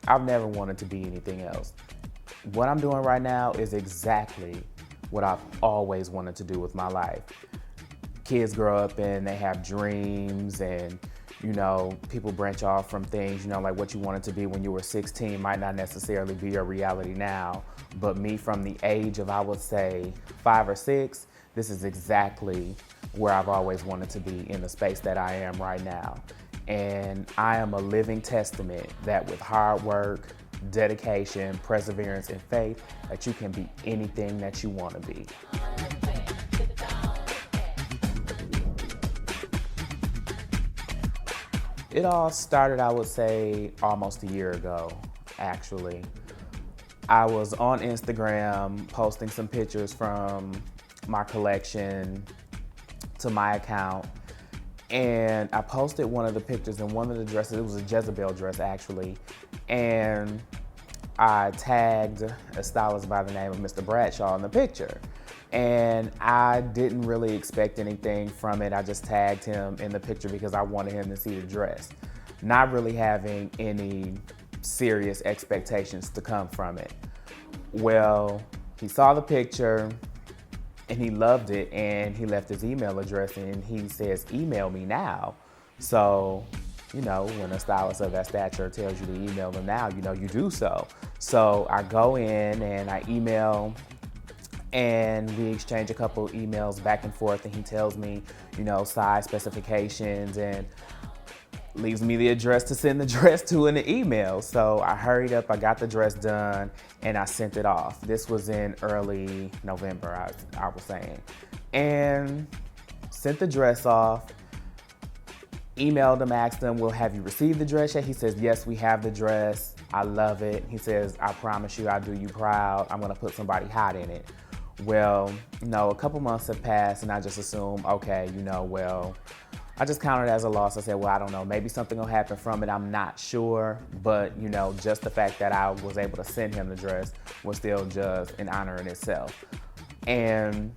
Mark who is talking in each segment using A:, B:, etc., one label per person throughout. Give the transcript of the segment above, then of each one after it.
A: I've never wanted to be anything else. What I'm doing right now is exactly what I've always wanted to do with my life. Kids grow up and they have dreams, and people branch off from things, like what you wanted to be when you were 16 might not necessarily be your reality now. But me, from the age of, I would say, 5 or 6, this is exactly where I've always wanted to be, in the space that I am right now. And I am a living testament that with hard work, dedication, perseverance, and faith, that you can be anything that you want to be. It all started, I would say, almost a year ago, actually. I was on Instagram posting some pictures from my collection to my account, and I posted one of the pictures, and one of the dresses, it was a Jezebel dress actually, and I tagged a stylist by the name of Mr. Bradshaw in the picture. And I didn't really expect anything from it. I just tagged him in the picture because I wanted him to see the dress, not really having any serious expectations to come from it. Well, he saw the picture and he loved it, and he left his email address, and he says, email me now. So, when a stylist of that stature tells you to email them now, you do so. So I go in and I email, and we exchange a couple emails back and forth, and he tells me, size specifications, and leaves me the address to send the dress to in the email. So I hurried up, I got the dress done, and I sent it off. This was in early November, I was saying. And sent the dress off, emailed him, asked him, well, have you received the dress yet? He says, yes, we have the dress. I love it. He says, I promise you, I'll do you proud. I'm gonna put somebody hot in it. Well, a couple months have passed, and I just assumed, okay, I just counted it as a loss. I said, well, I don't know, maybe something will happen from it. I'm not sure, but just the fact that I was able to send him the dress was still just an honor in itself. And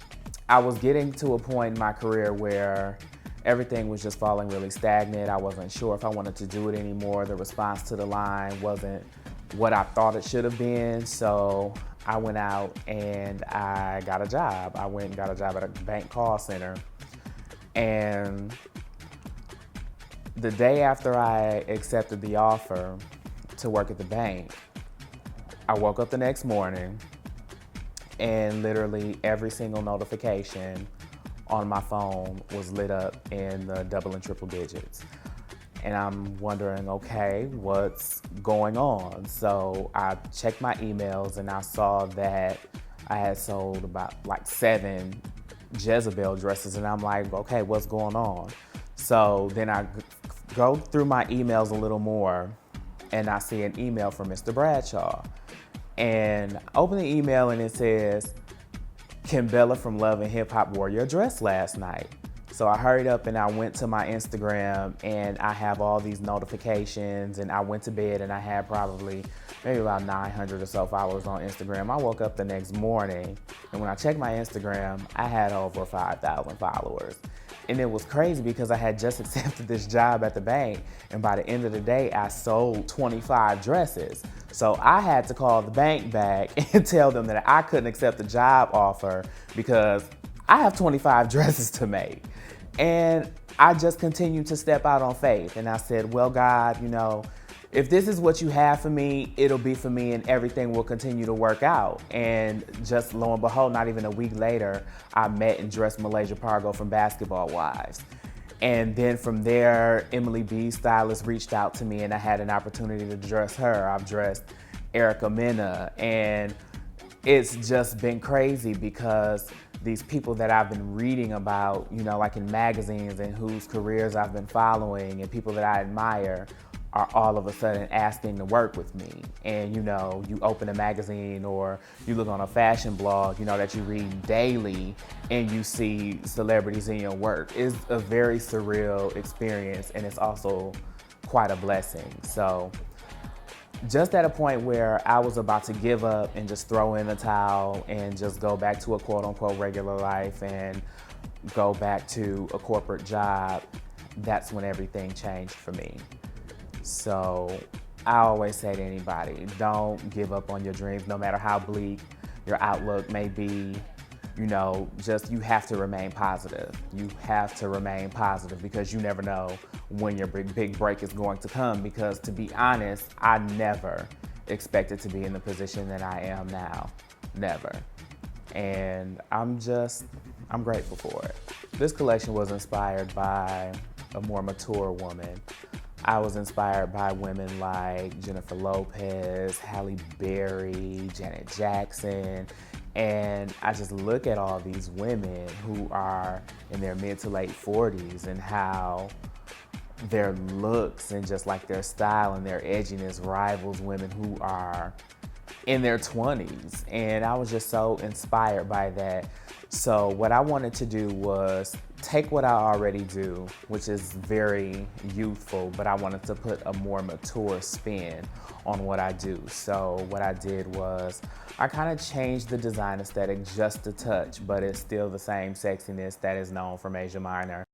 A: I was getting to a point in my career where everything was just falling really stagnant. I wasn't sure if I wanted to do it anymore. The response to the line wasn't what I thought it should have been. So I went out and I got a job. I went and got a job at a bank call center. And the day after I accepted the offer to work at the bank, I woke up the next morning and literally every single notification on my phone was lit up in the double and triple digits. And I'm wondering, okay, what's going on? So I checked my emails and I saw that I had sold about 7 Jezebel dresses, and I'm like, okay, what's going on? So then I go through my emails a little more, and I see an email from Mr. Bradshaw. And I open the email and it says, Kim Bella from Love and Hip Hop wore your dress last night. So I hurried up and I went to my Instagram, and I have all these notifications, and I went to bed and I had probably maybe about 900 or so followers on Instagram. I woke up the next morning, and when I checked my Instagram, I had over 5,000 followers. And it was crazy because I had just accepted this job at the bank, and by the end of the day, I sold 25 dresses. So I had to call the bank back and tell them that I couldn't accept the job offer because I have 25 dresses to make. And I just continued to step out on faith. And I said, well, God, if this is what you have for me, it'll be for me, and everything will continue to work out. And just lo and behold, not even a week later, I met and dressed Malaysia Pargo from Basketball Wives. And then from there, Emily B. stylist reached out to me, and I had an opportunity to dress her. I've dressed Erica Mena, and it's just been crazy because these people that I've been reading about, like in magazines, and whose careers I've been following, and people that I admire, are all of a sudden asking to work with me. And you open a magazine or you look on a fashion blog, that you read daily, and you see celebrities in your work. It's a very surreal experience, and it's also quite a blessing. So just at a point where I was about to give up and just throw in the towel and just go back to a quote unquote regular life and go back to a corporate job. That's when everything changed for me. So I always say to anybody, don't give up on your dreams, no matter how bleak your outlook may be. You know, just you have to remain positive. You have to remain positive because you never know when your big break is going to come. Because to be honest, I never expected to be in the position that I am now. Never. And I'm grateful for it. This collection was inspired by a more mature woman. I was inspired by women like Jennifer Lopez, Halle Berry, Janet Jackson, and I just look at all these women who are in their mid to late 40s and how their looks and just like their style and their edginess rivals women who are in their 20s. And I was just so inspired by that. So what I wanted to do was take what I already do, which is very youthful, but I wanted to put a more mature spin on what I do. So what I did was I kind of changed the design aesthetic just a touch, but it's still the same sexiness that is known from Asia Minor.